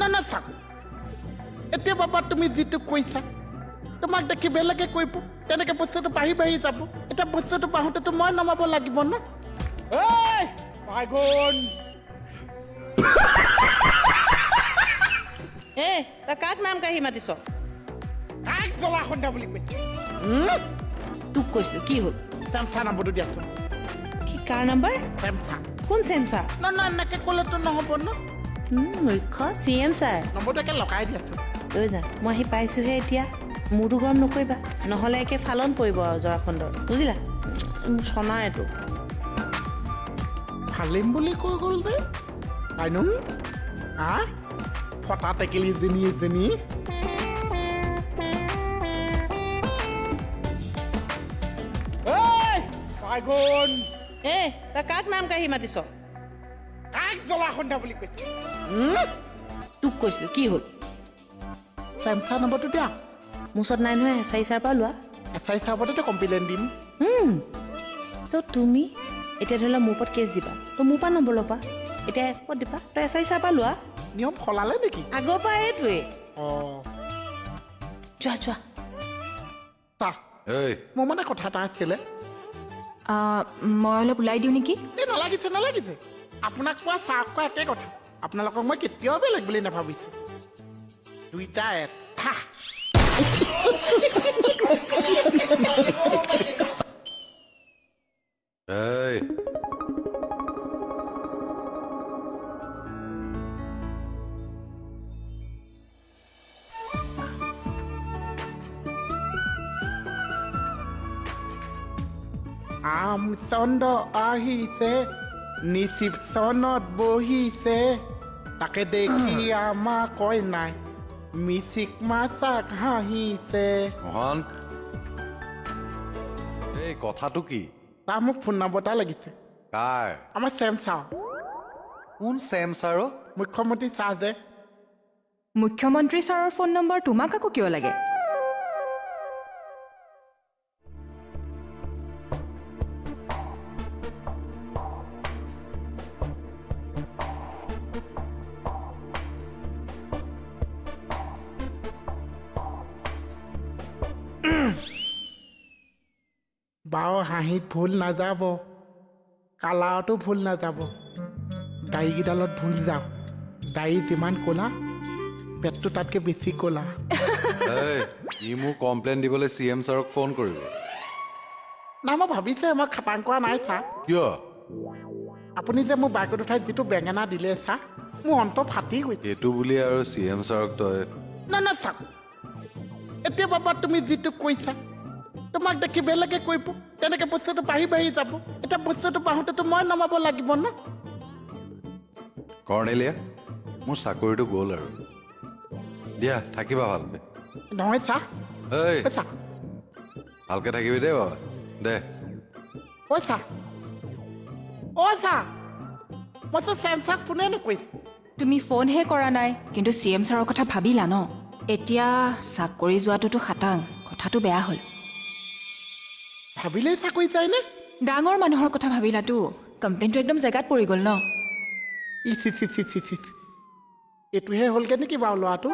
না না চাওক এতিয়া বাবা তুমি যিটো কৈছা তোমাক দেখি বেলেগে কৰিব তেনেকৈ বস্তুটো বাঢ়ি বাঢ়ি যাব এতিয়া বস্তুটো বাঢ়োঁতেতো মই নমাব লাগিব ন এই পাইগন তই কাক নাম কাঢ়ি মাতিছ কাক জ্বলা সন্ধ্যা বুলি কৈছে তোক কৈছিলো কি হ'ল চেমচা নম্বৰটো দিয়াচোন কি কাৰ নম্বৰ চেমচা কোন চেমচা ন ন এনেকৈ ক'লেতো নহ'ব ন মুখ্য CM ছাৰ নম্বৰটো একে লগাই দিয়াচোন লৈ যা মই আহি পাইছোঁহে এতিয়া মোৰতো গৰম নকৰিবা নহ'লে একে ফালন পৰিব আৰু জৰাখণ্ডৰ বুজিলা চনা এইটো ফালিম বুলি কৈ গ'ল দে পাইনো হা ফটা টেকেলি এজনী পাইগন তই কাক নাম কাঢ়ি মাতিছ কাক জ্বলা সন্ধ্যা বুলি কৈছে তোক কৈছিলো কি হ'ল চেমচা নম্বৰটো দিয়া মোৰ ওচৰত নাই নহয় SI ছাৰৰ পৰা লোৱা SI চাবতে কমপ্লেইন দিম তো তুমি এতিয়া ধৰি লোৱা মোৰ ওপৰত কেছ দিবা তো মোৰ পৰা নম্বৰ ল'বা এতিয়া এছপত দিবা তই SI ছাৰৰ পৰা লোৱা নিয়ম সলালে নেকি আগৰ পৰা এইটোৱে যোৱা যোৱা চা মোৰ মানে কথা এটা আছিলে মই অলপ ওলাই দিওঁ নেকি এই নালাগিছে আপোনাক কোৱা চাহ কোৱা একে কথা আপোনালোকক মই কেতিয়াও বেলেগ বুলি নাভাবিছোঁ দুইটা এটা আমচন্দ আহিছে নিশিব চনত বহিছে তাকে দেখি আমাক কয় নাই মিচিক মাছাক হাঁহিছে মোহন এই কথাটো কি তাৰ মোক ফোন নম্বৰ এটা লাগিছে কাৰ আমাৰ চেমচা কোন চেম ছাৰ মুখ্যমন্ত্ৰী চাহ যে মুখ্যমন্ত্ৰী ছাৰৰ ফোন নম্বৰ তোমাক আকৌ কিয় লাগে বাও হাঁহিত ভুল নাযাব কালাৰতো ভুল নাযাব দাড়িকেইডালত ভুল যাওক দাড়ি যিমান ক'লা পেটটো তাতকৈ বেছি ক'লা ই মোক কমপ্লেইন দিবলৈ CM ছাৰক ফোন কৰিব নাই মই ভাবিছে মই খাটাং কৰা নাই ছাৰ কিয় আপুনি যে মোৰ বাইকত উঠাই যিটো বেঙেনা দিলে ছাৰ মোৰ অন্ত ফাটি গৈছে এইটো বুলি আৰু CM ছাৰক তই না না চাওক এতিয়া বাবা তুমি যিটো কৈছা তোমাক দেখি বেলেগে কৰিব তেনেকৈ বস্তুটো বাঢ়ি বাঢ়ি যাব এতিয়া বস্তুটো বাঢ়োঁতেতো মই নমাব লাগিব ন কৰ্ণেলিয়া মোৰ চাকৰিটো গ'ল আৰু দিয়া থাকিবা ভালকৈ নহয় ছাৰ এই ছাৰ ভালকৈ থাকিবি দেই বাবা দে ছাৰ ছাৰ মইতো চেমচাক ফোনে নকৰিছোঁ তুমি ফোনহে কৰা নাই কিন্তু CM ছাৰৰ কথা ভাবিলা ন এতিয়া চাকৰি যোৱাটোতো খাটাং কথাটো বেয়া হ'ল ভাবিলেই চাকৰি যায়নে ডাঙৰ মানুহৰ কথা ভাবিলাতো কমপ্লেইনটো একদম জেগাত পৰি গ'ল ন এইটোহে হ'লগৈ নেকি বাৰু ল'ৰাটো